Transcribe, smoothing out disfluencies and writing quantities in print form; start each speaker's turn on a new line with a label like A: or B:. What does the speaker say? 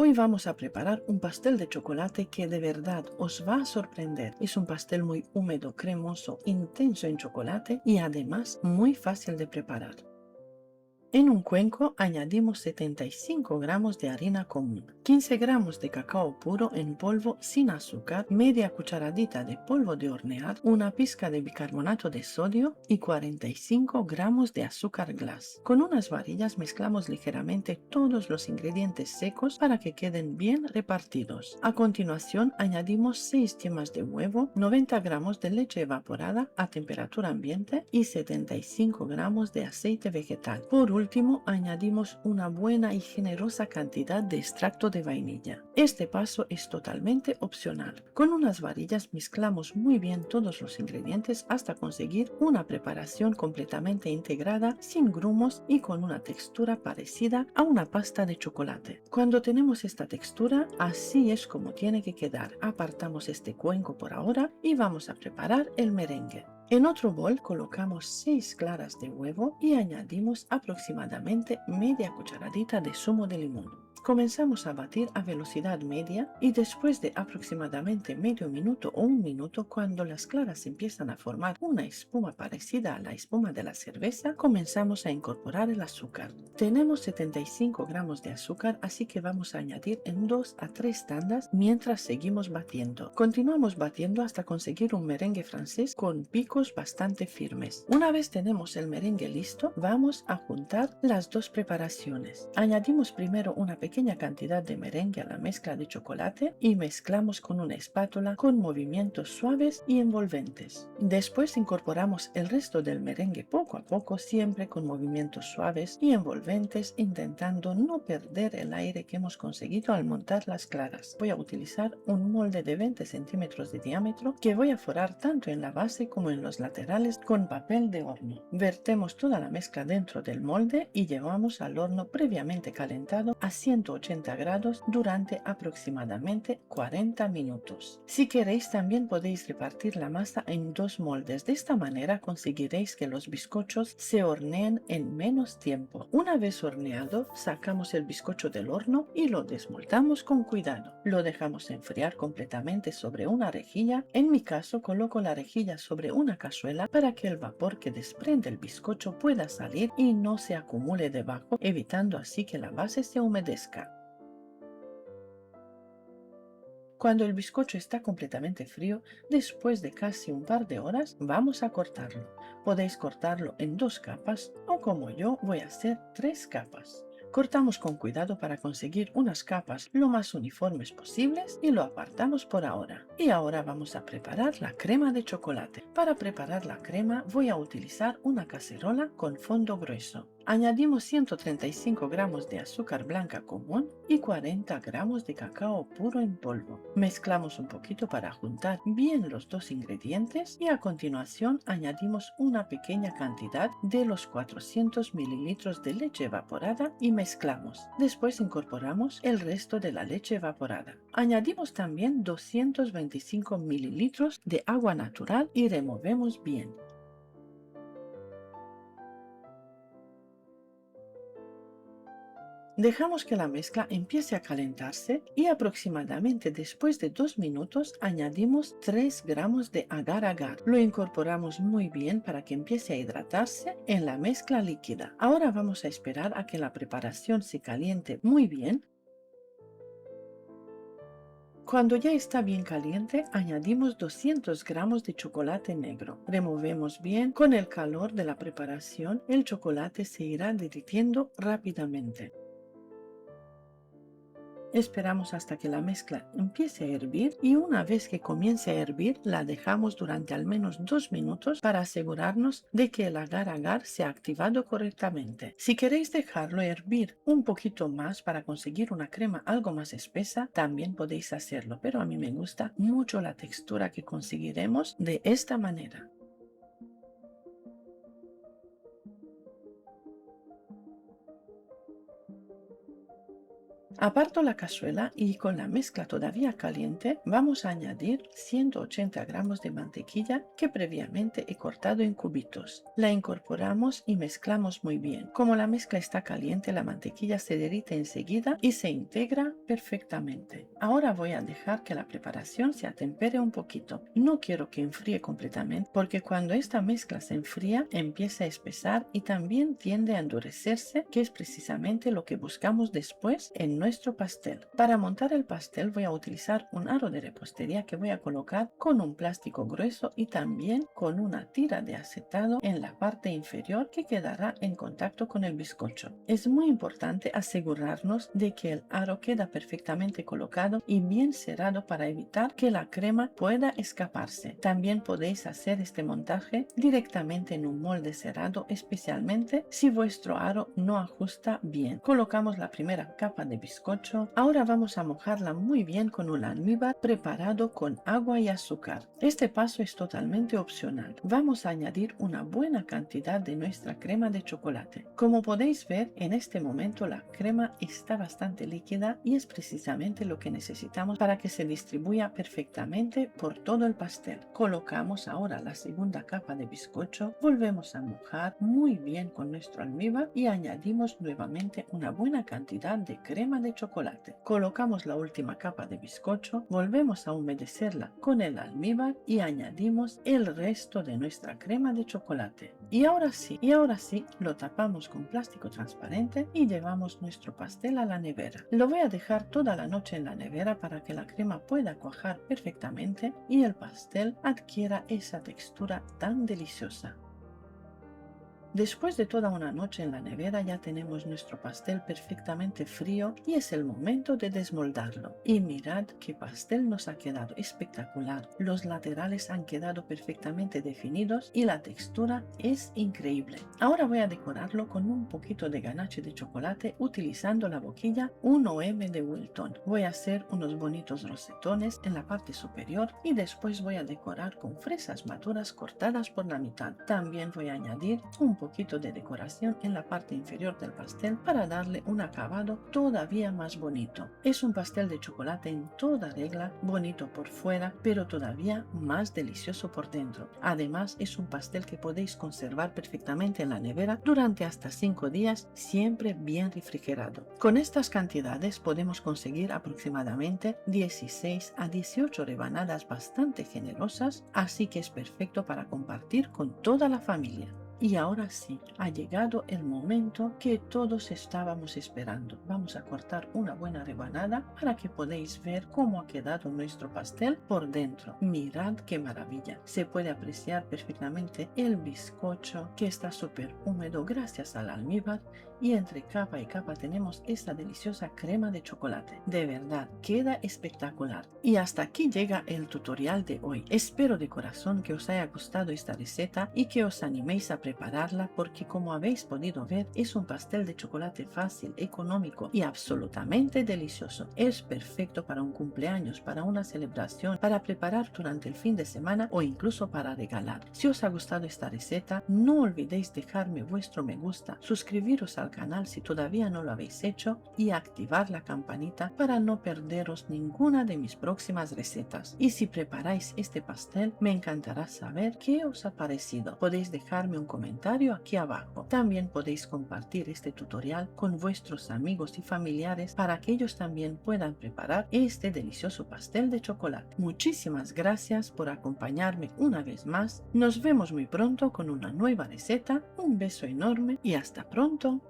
A: Hoy vamos a preparar un pastel de chocolate que de verdad os va a sorprender. Es un pastel muy húmedo, cremoso, intenso en chocolate y además muy fácil de preparar. En un cuenco añadimos 75 gramos de harina común, 15 gramos de cacao puro en polvo sin azúcar, media cucharadita de polvo de hornear, una pizca de bicarbonato de sodio y 45 gramos de azúcar glass. Con unas varillas mezclamos ligeramente todos los ingredientes secos para que queden bien repartidos. A continuación añadimos 6 yemas de huevo, 90 gramos de leche evaporada a temperatura ambiente y 75 gramos de aceite vegetal. Por último, añadimos una buena y generosa cantidad de extracto de vainilla. Este paso es totalmente opcional. Con unas varillas mezclamos muy bien todos los ingredientes hasta conseguir una preparación completamente integrada, sin grumos y con una textura parecida a una pasta de chocolate. Cuando tenemos esta textura, así es como tiene que quedar. Apartamos este cuenco por ahora y vamos a preparar el merengue. En otro bol colocamos 6 claras de huevo y añadimos aproximadamente media cucharadita de zumo de limón. Comenzamos a batir a velocidad media y después de aproximadamente medio minuto o un minuto, cuando las claras empiezan a formar una espuma parecida a la espuma de la cerveza, comenzamos a incorporar el azúcar. Tenemos 75 gramos de azúcar, así que vamos a añadir en 2 a 3 tandas mientras seguimos batiendo. Continuamos batiendo hasta conseguir un merengue francés con picos bastante firmes. Una vez tenemos el merengue listo, vamos a juntar las dos preparaciones. Añadimos primero una pequeña cantidad de merengue a la mezcla de chocolate y mezclamos con una espátula con movimientos suaves y envolventes. Después incorporamos el resto del merengue poco a poco, siempre con movimientos suaves y envolventes, intentando no perder el aire que hemos conseguido al montar las claras. Voy a utilizar un molde de 20 centímetros de diámetro que voy a forrar tanto en la base como en los laterales con papel de horno. Vertemos toda la mezcla dentro del molde y llevamos al horno previamente calentado a 180 grados durante aproximadamente 40 minutos. Si queréis, también podéis repartir la masa en 2 moldes. De esta manera conseguiréis que los bizcochos se horneen en menos tiempo. Una vez horneado, sacamos el bizcocho del horno y lo desmoldamos con cuidado. Lo dejamos enfriar completamente sobre una rejilla. En mi caso, coloco la rejilla sobre una cazuela para que el vapor que desprende el bizcocho pueda salir y no se acumule debajo, evitando así que la base se humedezca. Cuando el bizcocho está completamente frío, después de casi un par de horas, vamos a cortarlo. Podéis cortarlo en 2 capas o, como yo, voy a hacer 3 capas. Cortamos con cuidado para conseguir unas capas lo más uniformes posibles y lo apartamos por ahora. Y ahora vamos a preparar la crema de chocolate. Para preparar la crema voy a utilizar una cacerola con fondo grueso. Añadimos 135 gramos de azúcar blanca común y 40 gramos de cacao puro en polvo. Mezclamos un poquito para juntar bien los dos ingredientes y a continuación añadimos una pequeña cantidad de los 400 mililitros de leche evaporada y mezclamos. Después incorporamos el resto de la leche evaporada. Añadimos también 225 mililitros de agua natural y removemos bien. Dejamos que la mezcla empiece a calentarse y aproximadamente después de 2 minutos añadimos 3 gramos de agar-agar. Lo incorporamos muy bien para que empiece a hidratarse en la mezcla líquida. Ahora vamos a esperar a que la preparación se caliente muy bien. Cuando ya está bien caliente, añadimos 200 gramos de chocolate negro. Removemos bien. Con el calor de la preparación, el chocolate se irá derritiendo rápidamente. Esperamos hasta que la mezcla empiece a hervir y una vez que comience a hervir la dejamos durante al menos 2 minutos para asegurarnos de que el agar-agar se ha activado correctamente. Si queréis dejarlo hervir un poquito más para conseguir una crema algo más espesa, también podéis hacerlo, pero a mí me gusta mucho la textura que conseguiremos de esta manera. Aparto la cazuela y con la mezcla todavía caliente vamos a añadir 180 gramos de mantequilla que previamente he cortado en cubitos. La incorporamos y mezclamos muy bien. Como la mezcla está caliente, la mantequilla se derrite enseguida y se integra perfectamente. Ahora voy a dejar que la preparación se atempere un poquito. No quiero que enfríe completamente porque cuando esta mezcla se enfría empieza a espesar y también tiende a endurecerse, que es precisamente lo que buscamos después en nuestro pastel. Para montar el pastel voy a utilizar un aro de repostería que voy a colocar con un plástico grueso y también con una tira de acetado en la parte inferior que quedará en contacto con el bizcocho. Es muy importante asegurarnos de que el aro queda perfectamente colocado y bien cerrado para evitar que la crema pueda escaparse. También podéis hacer este montaje directamente en un molde cerrado, especialmente si vuestro aro no ajusta bien. Colocamos la primera capa de bizcocho. Ahora vamos a mojarla muy bien con un almíbar preparado con agua y azúcar. Este paso es totalmente opcional. Vamos a añadir una buena cantidad de nuestra crema de chocolate. Como podéis ver, en este momento la crema está bastante líquida y es precisamente lo que necesitamos para que se distribuya perfectamente por todo el pastel. Colocamos ahora la segunda capa de bizcocho, volvemos a mojar muy bien con nuestro almíbar y añadimos nuevamente una buena cantidad de crema de chocolate. Colocamos la última capa de bizcocho, volvemos a humedecerla con el almíbar y añadimos el resto de nuestra crema de chocolate. Y ahora sí, lo tapamos con plástico transparente y llevamos nuestro pastel a la nevera. Lo voy a dejar toda la noche en la nevera para que la crema pueda cuajar perfectamente y el pastel adquiera esa textura tan deliciosa. Después de toda una noche en la nevera ya tenemos nuestro pastel perfectamente frío y es el momento de desmoldarlo. Y mirad qué pastel nos ha quedado espectacular. Los laterales han quedado perfectamente definidos y la textura es increíble. Ahora voy a decorarlo con un poquito de ganache de chocolate utilizando la boquilla 1M de Wilton. Voy a hacer unos bonitos rosetones en la parte superior y después voy a decorar con fresas maduras cortadas por la mitad. También voy a añadir un poquito de decoración en la parte inferior del pastel para darle un acabado todavía más bonito. Es un pastel de chocolate en toda regla, bonito por fuera, pero todavía más delicioso por dentro. Además, es un pastel que podéis conservar perfectamente en la nevera durante hasta 5 días, siempre bien refrigerado. Con estas cantidades podemos conseguir aproximadamente 16 a 18 rebanadas bastante generosas, así que es perfecto para compartir con toda la familia. Y ahora sí, ha llegado el momento que todos estábamos esperando. Vamos a cortar una buena rebanada para que podáis ver cómo ha quedado nuestro pastel por dentro. Mirad qué maravilla. Se puede apreciar perfectamente el bizcocho que está súper húmedo gracias al almíbar y entre capa y capa tenemos esta deliciosa crema de chocolate. De verdad, queda espectacular. Y hasta aquí llega el tutorial de hoy. Espero de corazón que os haya gustado esta receta y que os animéis a prepararla porque como habéis podido ver es un pastel de chocolate fácil, económico y absolutamente delicioso. Es perfecto para un cumpleaños, para una celebración, para preparar durante el fin de semana o incluso para regalar. Si os ha gustado esta receta, no olvidéis dejarme vuestro me gusta, suscribiros al canal si todavía no lo habéis hecho y activar la campanita para no perderos ninguna de mis próximas recetas. Y si preparáis este pastel, me encantará saber qué os ha parecido. Podéis dejarme un comentario aquí abajo. También podéis compartir este tutorial con vuestros amigos y familiares para que ellos también puedan preparar este delicioso pastel de chocolate. Muchísimas gracias por acompañarme una vez más. Nos vemos muy pronto con una nueva receta. Un beso enorme y hasta pronto.